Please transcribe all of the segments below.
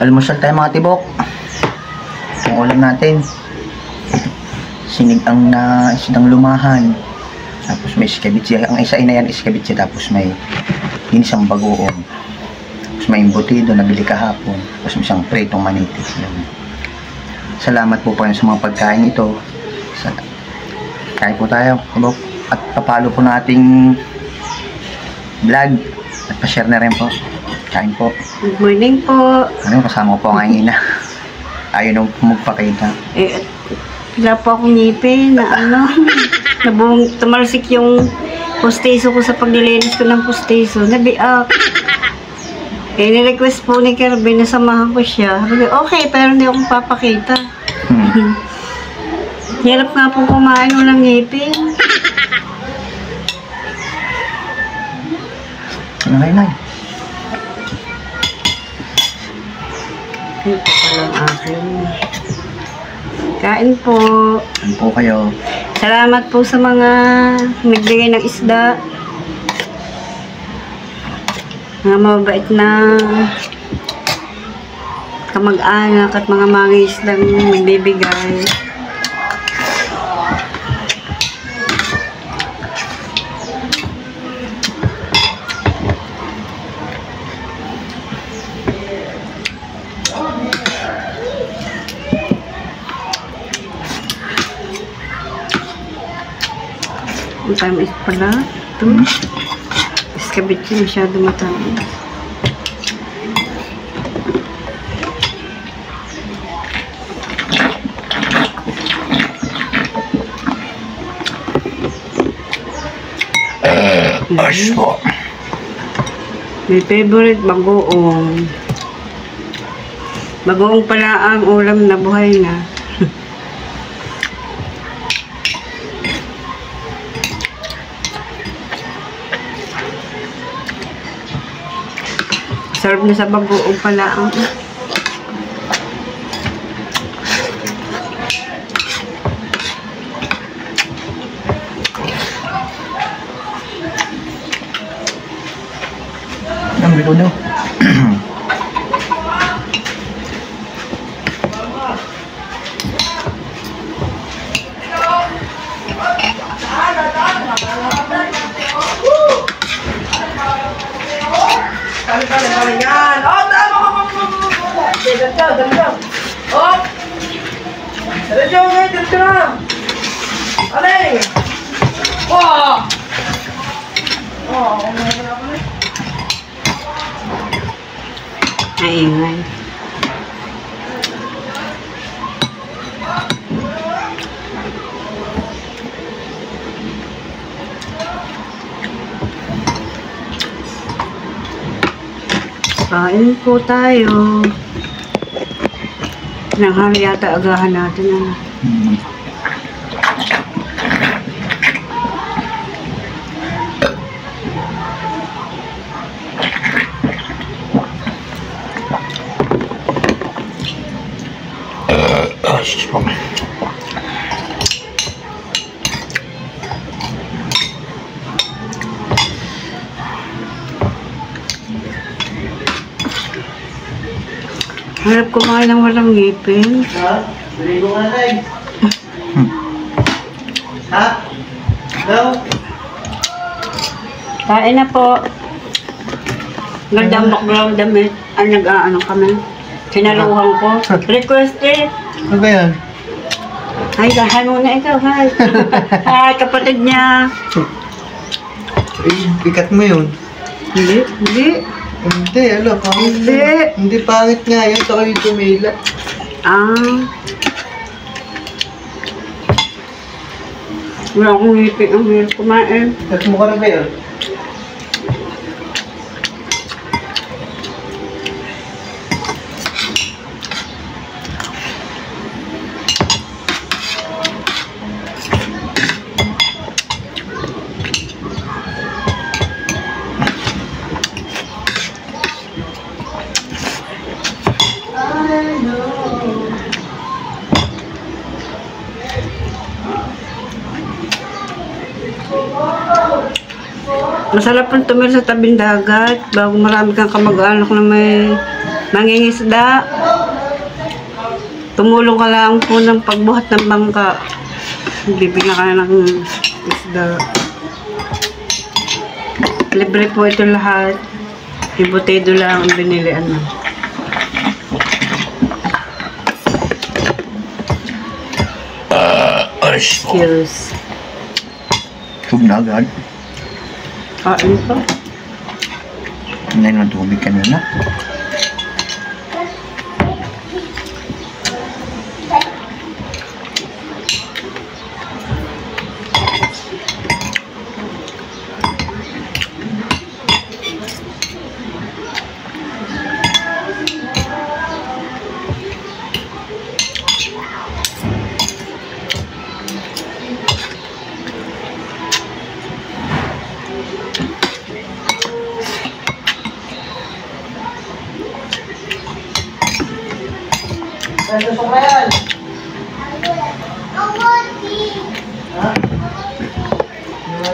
Almusal tayo mga tibok. Ang ulam natin, sinigang na isdang lumahan. Tapos may iskabitsi. Ang isa na yan iskabitsi. Tapos may inisang bagoong. Tapos may embutido na bili kahapon. Tapos may isang pritong manitis. Salamat po po sa mga pagkain ito. Kain po tayo, tibok. At papalo po nating vlog. At pa-share na rin po. Kain po. Good morning po. Ano, kasama ko po ang ina. Ayaw na magpakita. Wala po akong ngipin na tumalsik yung pustiso ko sa paglilinis ko ng pustiso. Nabiak. Ni-request po ni Kirby na samahan ko siya. Sabi, okay, pero hindi akong papakita. Hirap nga po kumain ng ngipin. Ano kayo na? Ito palang akin. Kain po. Ano po kayo? Salamat po sa mga nagbigay ng isda. Mga mabait na kamag-anak at mga mangisdang nagbibigay. Ang tamis pala. Ito. Iskabitsi masyado matamis. Ayos po. My favorite bagoong. Bagoong pala ang ulam na buhay na. Sarap na sa bagoong pala ang Ang bilo daw. Aingay. Kain po tayo. Nanghali yata agahan natin. Harap kumain ng walang ngipin. Ha? Baligo nga na eh. Ha? Daw? Kain na po. Gandang baklaw damit. Nag-aano kami. Sinaluhan ko. Request eh. Ano ba yan? Ay, kahan muna ikaw. Hi. Hi, kapatid niya. Ikat mo yun. Hindi. Hindi, alam. Hindi pangit nga yun. Ito kayo tumila. Wala akong ngipin. Ang hirap kumain. Ikat mo ka na ba yun? Masarap pang tumira sa tabing dagat bago marami kang kamag-anak na may Mangingisda. Tumulong ka lang po ng pagbuhat ng bangka. Bibigyan ka ng isda. Libre po ito lahat. Ibotedo lang ang binilian mo. Skills. Sub na agad. Kain pa. Ngayon ng tubig kanina.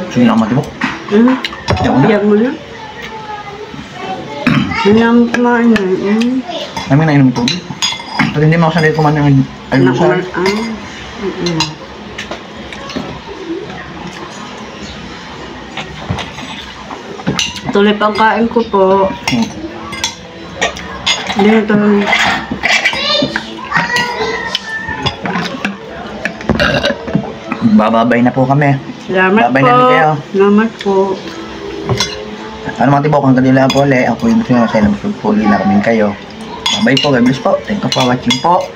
Sino na matibok? Diyan mo na. Hindi namin kumain na. Namin na inom tubig. Pag hindi mo ako sanay kumain ng almusal. Tuloy pang kain ko po. Hindi na tuloy. Bababay na po kami. Salamat Babay po. na rin kayo. Salamat po. Ano mga tibok, hanggang nila po ulit. Ako yung gusto nyo sa ilang puli na kaming kayo. Babay po, God bless po. Thank you for watching po.